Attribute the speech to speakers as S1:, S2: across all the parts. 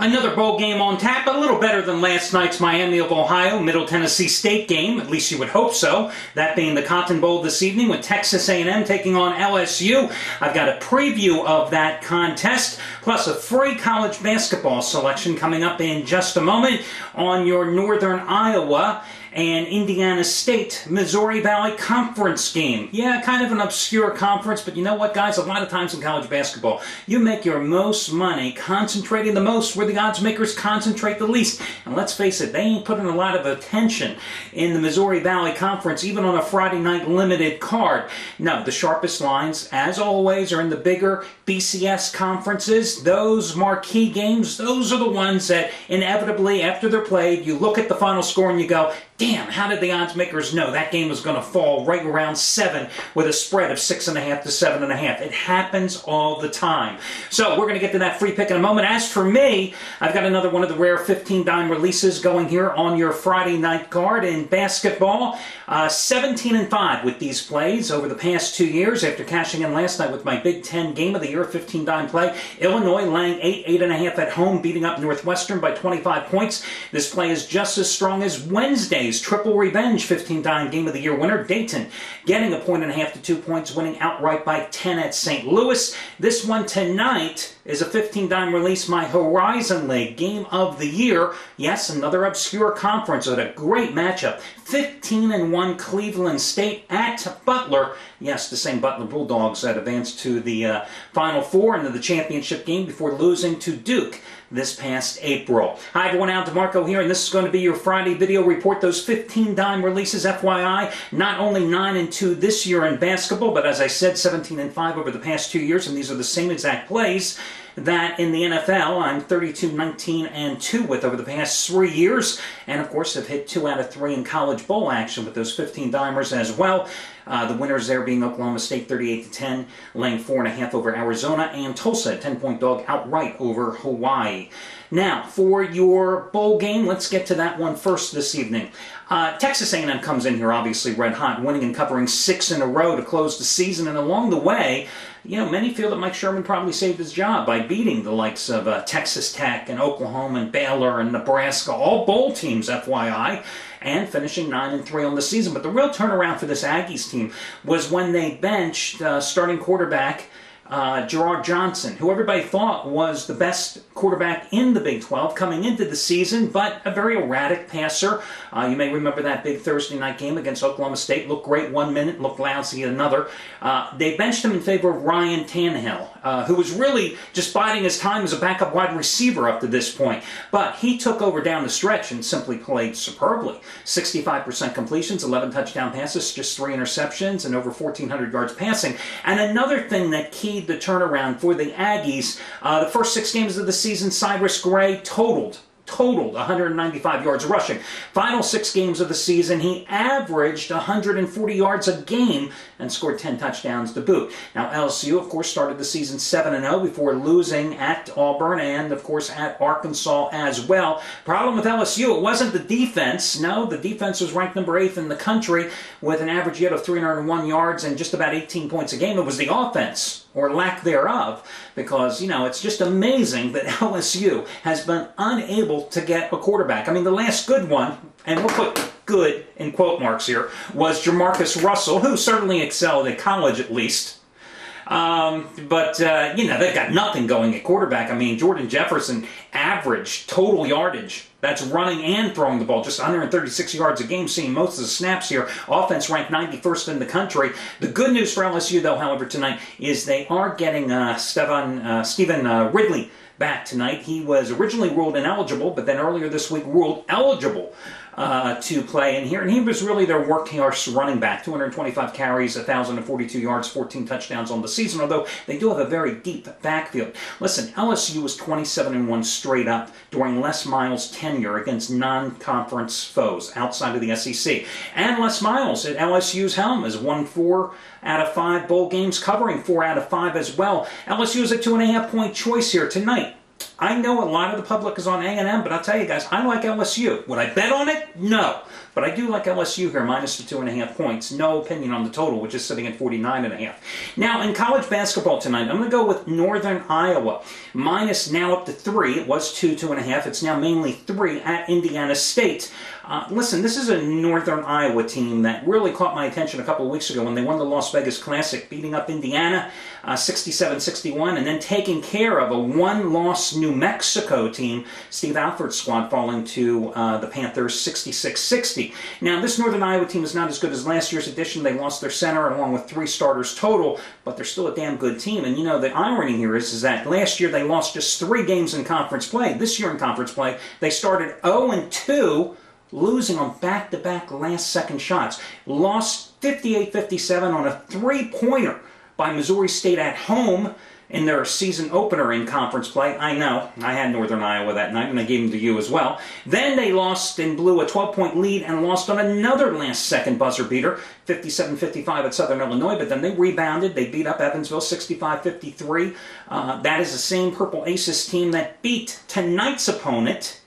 S1: Another bowl game on tap, a little better than last night's Miami of Ohio, Middle Tennessee State game, at least you would hope so. That being the Cotton Bowl this evening with Texas A&M taking on LSU. I've got a preview of that contest, plus a free college basketball selection coming up in just a moment on your Northern Iowa and Indiana State Missouri Valley Conference game. Yeah, kind of an obscure conference, but you know what, guys? A lot of times in college basketball, you make your most money concentrating the most where the odds makers concentrate the least. And let's face it, they ain't putting a lot of attention in the Missouri Valley Conference, even on a Friday night limited card. No, the sharpest lines, as always, are in the bigger BCS conferences. Those marquee games, those are the ones that inevitably, after they're played, you look at the final score and you go, damn, how did the odds makers know that game was going to fall right around 7 with a spread of 6.5 to 7.5? It happens all the time. So we're going to get to that free pick in a moment. As for me, I've got another one of the rare 15-dime releases going here on your Friday night card in basketball. 17-5 with these plays over the past 2 years after cashing in last night with my Big Ten Game of the Year 15-dime play. Illinois laying 8.5 at home, beating up Northwestern by 25 points. This play is just as strong as Wednesday's Triple Revenge 15-dime Game of the Year winner, Dayton, getting 1.5 to 2 points, winning outright by 10 at St. Louis. This one tonight is a 15-dime release, my Horizon League Game of the Year. Yes, another obscure conference with a great matchup. 15-1 Cleveland State at Butler. Yes, the same Butler Bulldogs that advanced to the Final Four into the championship game before losing to Duke this past April. Hi everyone, Al DeMarco here, and this is going to be your Friday video report. Those 15-dime releases, FYI, not only 9-2 this year in basketball, but as I said, 17-5 over the past 2 years, and these are the same exact plays that in the NFL I'm 32-19-2 with over the past 3 years, and of course have hit 2 out of 3 in college bowl action with those 15-dimers as well. The winners there being Oklahoma State 38-10, laying 4.5 over Arizona, and Tulsa 10-point dog outright over Hawaii. Now, for your bowl game, let's get to that one first this evening. Texas A&M comes in here obviously red hot, winning and covering 6 in a row to close the season, and along the way, you know, many feel that Mike Sherman probably saved his job by beating the likes of Texas Tech and Oklahoma and Baylor and Nebraska, all bowl teams, FYI, and finishing 9-3 on the season. But the real turnaround for this Aggies team was when they benched starting quarterback Gerard Johnson, who everybody thought was the best quarterback in the Big 12 coming into the season, but a very erratic passer. You may remember that big Thursday night game against Oklahoma State. Looked great 1 minute, looked lousy another. They benched him in favor of Ryan Tannehill, who was really just biding his time as a backup wide receiver up to this point. But he took over down the stretch and simply played superbly. 65% completions, 11 touchdown passes, just 3 interceptions, and over 1,400 yards passing. And another thing that keyed the turnaround for the Aggies, the first 6 games of the season, Cyrus Gray totaled 195 yards rushing. Final 6 games of the season, he averaged 140 yards a game and scored 10 touchdowns to boot. Now, LSU, of course, started the season 7-0 before losing at Auburn and, of course, at Arkansas as well. Problem with LSU, it wasn't the defense. No, the defense was ranked number 8th in the country with an average yet of 301 yards and just about 18 points a game. It was the offense, or lack thereof, because, you know, it's just amazing that LSU has been unable to get a quarterback. I mean, the last good one, and we'll put good in quote marks here, was Jamarcus Russell, who certainly excelled at college at least. But you know, they've got nothing going at quarterback. I mean, Jordan Jefferson averaged total yardage, that's running and throwing the ball, just 136 yards a game, seeing most of the snaps here. Offense ranked 91st in the country. The good news for LSU, though, however, tonight, is they are getting Stephen Ridley back tonight. He was originally ruled ineligible, but then earlier this week ruled eligible to play in here. And he was really their workhorse running back. 225 carries, 1,042 yards, 14 touchdowns on the season, although they do have a very deep backfield. Listen, LSU was 27-1 straight up during Les Miles' tenure against non-conference foes outside of the SEC. And Les Miles at LSU's helm has won 4 out of 5 bowl games, covering 4 out of 5 as well. LSU is a 2.5-point choice here tonight. I know a lot of the public is on A&M, but I'll tell you guys, I like LSU. Would I bet on it? No. But I do like LSU here, minus the 2.5 points. No opinion on the total, which is sitting at 49.5. Now, in college basketball tonight, I'm going to go with Northern Iowa. Minus now up to 3. It was 2.5. It's now mainly 3 at Indiana State. Listen, this is a Northern Iowa team that really caught my attention a couple of weeks ago when they won the Las Vegas Classic, beating up Indiana 67-61, and then taking care of a one-loss New Mexico team, Steve Alford's squad, falling to the Panthers 66-60. Now, this Northern Iowa team is not as good as last year's edition. They lost their center along with 3 starters total, but they're still a damn good team. And you know, the irony here is that last year they lost just 3 games in conference play. This year in conference play, they started 0-2, losing on back-to-back last-second shots. Lost 58-57 on a 3-pointer by Missouri State at home in their season opener in conference play. I know, I had Northern Iowa that night, and I gave them to you as well. Then they lost and blew a 12-point lead and lost on another last-second buzzer beater, 57-55 at Southern Illinois, but then they rebounded. They beat up Evansville 65-53. That is the same Purple Aces team that beat tonight's opponent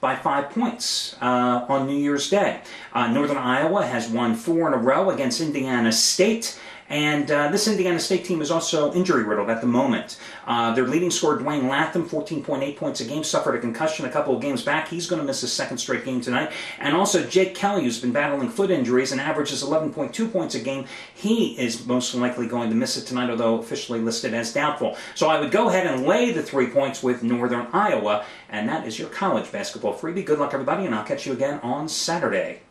S1: by 5 points on New Year's Day. Northern Iowa has won 4 in a row against Indiana State. And this Indiana State team is also injury-riddled at the moment. Their leading scorer, Dwayne Latham, 14.8 points a game, suffered a concussion a couple of games back. He's going to miss his second straight game tonight. And also Jake Kelly, who's been battling foot injuries and averages 11.2 points a game. He is most likely going to miss it tonight, although officially listed as doubtful. So I would go ahead and lay the 3 points with Northern Iowa. And that is your college basketball freebie. Good luck, everybody, and I'll catch you again on Saturday.